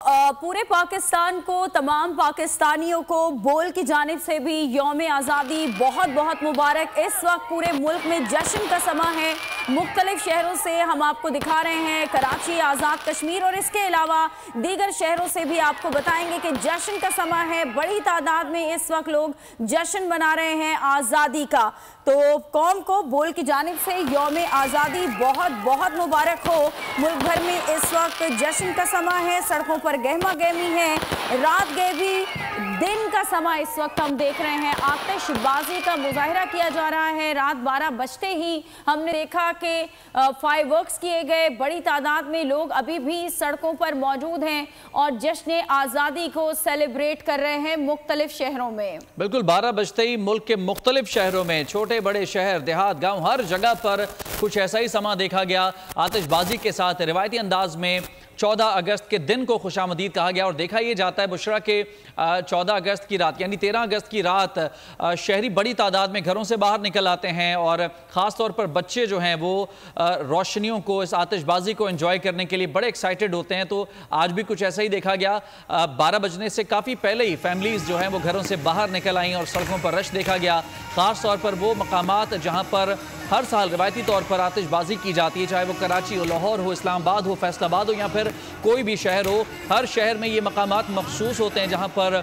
पूरे पाकिस्तान को, तमाम पाकिस्तानियों को बोल की जानिब से भी यौम आज़ादी बहुत बहुत मुबारक। इस वक्त पूरे मुल्क में जश्न का समा है। मुख्तलिफ शहरों से हम आपको दिखा रहे हैं, कराची, आज़ाद कश्मीर और इसके अलावा दीगर शहरों से भी आपको बताएंगे कि जश्न का समा है। बड़ी तादाद में इस वक्त लोग जश्न मना रहे हैं आज़ादी का। तो कौम को बोल की जानिब से यौम आज़ादी बहुत बहुत मुबारक हो। मुल्क भर में इस वक्त जश्न का समा है, सड़कों पर गहमा गहमी है, रात गहमी, दिन का समा इस वक्त हम देख रहे हैं। आतिशबाजी का मुजाहरा किया जा रहा है। रात 12 बजते ही हमने देखा कि फायरवर्क्स किए गए। बड़ी तादाद में लोग अभी भी सड़कों पर मौजूद हैं और जश्न आज़ादी को सेलिब्रेट कर रहे हैं मुख्तलिफ शहरों में। बिल्कुल 12 बजते ही मुल्क के मुख्तलिफ शहरों में, छोटे बड़े शहर, देहात, गाँव, हर जगह पर कुछ ऐसा ही समा देखा गया। आतिशबाजी के साथ रिवायती अंदाज में 14 अगस्त के दिन को खुशामदीद कहा गया और देखा यह जाता है बुशरा के 14 अगस्त की रात यानी 13 अगस्त की रात शहरी बड़ी तादाद में घरों से बाहर निकल आते हैं और ख़ास तौर पर बच्चे जो हैं वो रोशनियों को, इस आतिशबाजी को एंजॉय करने के लिए बड़े एक्साइटेड होते हैं। तो आज भी कुछ ऐसा ही देखा गया। 12 बजने से काफ़ी पहले ही फैमिलीज़ जो हैं वो घरों से बाहर निकल आई और सड़कों पर रश देखा गया। ख़ास तौर पर वो मकामात जहाँ पर हर साल रिवायती तौर पर आतिशबाजी की जाती है, चाहे वो कराची हो, लाहौर हो, इस्लामाबाद हो, फैसलाबाद हो या फिर कोई भी शहर हो, हर शहर में ये मकामात मखसूस होते हैं जहाँ पर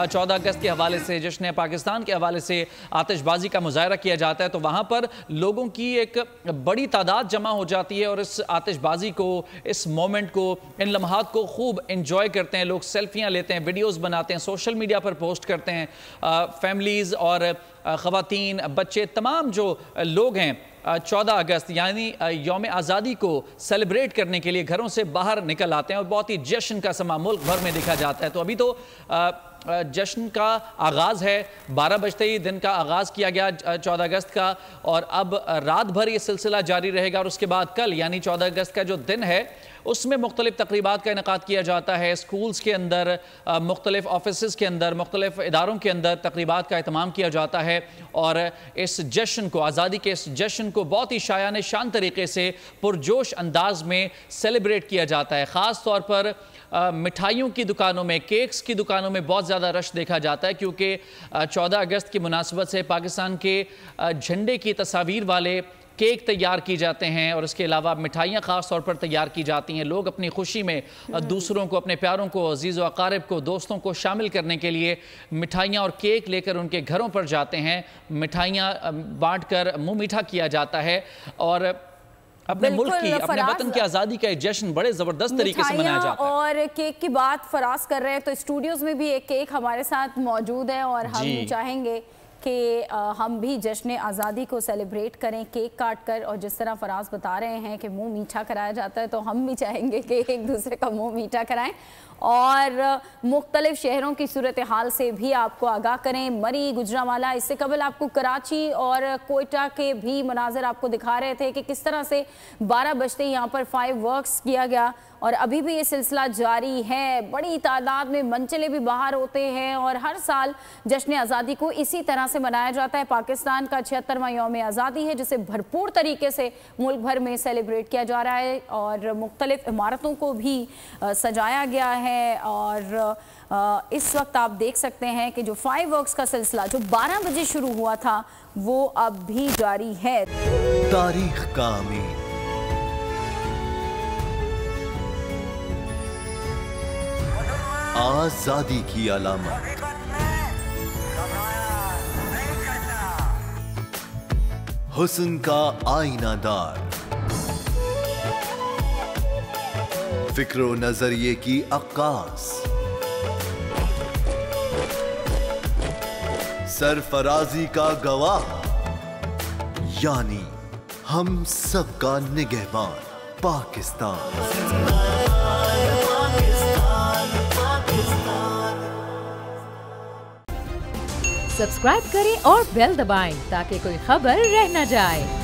14 अगस्त के हवाले से, जश्न पाकिस्तान के हवाले से आतिशबाजी का मुजाहरा किया जाता है। तो वहाँ पर लोगों की एक बड़ी तादाद जमा हो जाती है और इस आतिशबाजी को, इस मोमेंट को, इन लम्हात को खूब इंजॉय करते हैं। लोग सेल्फियाँ लेते हैं, वीडियोज़ बनाते हैं, सोशल मीडिया पर पोस्ट करते हैं। फैमिलीज़ और ख़वातीन, बच्चे, तमाम जो लोग हैं 14 अगस्त यानी यौम आज़ादी को सेलिब्रेट करने के लिए घरों से बाहर निकल आते हैं और बहुत ही जश्न का समा मुल्क भर में देखा जाता है। तो अभी तो जश्न का आगाज़ है, 12 बजते ही दिन का आगाज़ किया गया 14 अगस्त का और अब रात भर ये सिलसिला जारी रहेगा और उसके बाद कल यानी 14 अगस्त का जो दिन है उसमें मुख्तलिफ तकरीबात का इनेकाद किया जाता है। स्कूल्स के अंदर, मुख्तलिफ ऑफिसेज़ के अंदर, मुख्तलिफ इदारों के अंदर तकरीबात का एहतमाम किया जाता है और इस जश्न को, आज़ादी के इस जश्न को बहुत ही शायान शान तरीके से पुरजोश अंदाज में सेलिब्रेट किया जाता है। ख़ास तौर पर मिठाइयों की दुकानों में, केक्स की दुकानों में बहुत ज़्यादा रश देखा जाता है क्योंकि 14 अगस्त की मुनासिबत से पाकिस्तान के झंडे की तस्वीर वाले केक तैयार की जाते हैं और इसके अलावा मिठाइयाँ ख़ास तौर पर तैयार की जाती हैं। लोग अपनी खुशी में दूसरों को, अपने प्यारों को, अजीज़ व अकारिब को, दोस्तों को शामिल करने के लिए मिठाइयाँ और केक लेकर उनके घरों पर जाते हैं। मिठाइयाँ बाँट कर मुँह मीठा किया जाता है और अपने मुल्क की, अपने वतन की आज़ादी का जश्न बड़े ज़बरदस्त तरीके से मनाया जाता है। और केक की बात फराज कर रहे हैं तो स्टूडियोज़ में भी एक केक हमारे साथ मौजूद है और हम चाहेंगे कि हम भी जश्न आज़ादी को सेलिब्रेट करें केक काट कर। और जिस तरह फराज बता रहे हैं कि मुंह मीठा कराया जाता है तो हम भी चाहेंगे कि एक दूसरे का मुंह मीठा कराएं और मुख्तलिफ शहरों की सूरत हाल से भी आपको आगाह करें। मरी, गुजरांवाला, इससे कबल आपको कराची और कोयटा के भी मनाजर आपको दिखा रहे थे कि किस तरह से 12 बजते यहाँ पर फायरवर्क्स किया गया और अभी भी ये सिलसिला जारी है। बड़ी तादाद में मंचले भी बाहर होते हैं और हर साल जश्न आज़ादी को इसी तरह से मनाया जाता है। पाकिस्तान का 76वां यौम आज़ादी है जिसे भरपूर तरीके से मुल्क भर में सेलिब्रेट किया जा रहा है और मुख्तलिफ इमारतों को भी सजाया गया है। और इस वक्त आप देख सकते हैं कि जो फायरवर्क्स का सिलसिला जो 12 बजे शुरू हुआ था वो अब भी जारी है। तारीख का अमीर, आजादी की अलामत, हुस्न का आईनादार, फिक्रो नजरिए की अक्कास, सरफराजी का गवाह यानी हम सबका निगहबान पाकिस्तान। सब्सक्राइब करें और बेल दबाएं ताकि कोई खबर रह न जाए।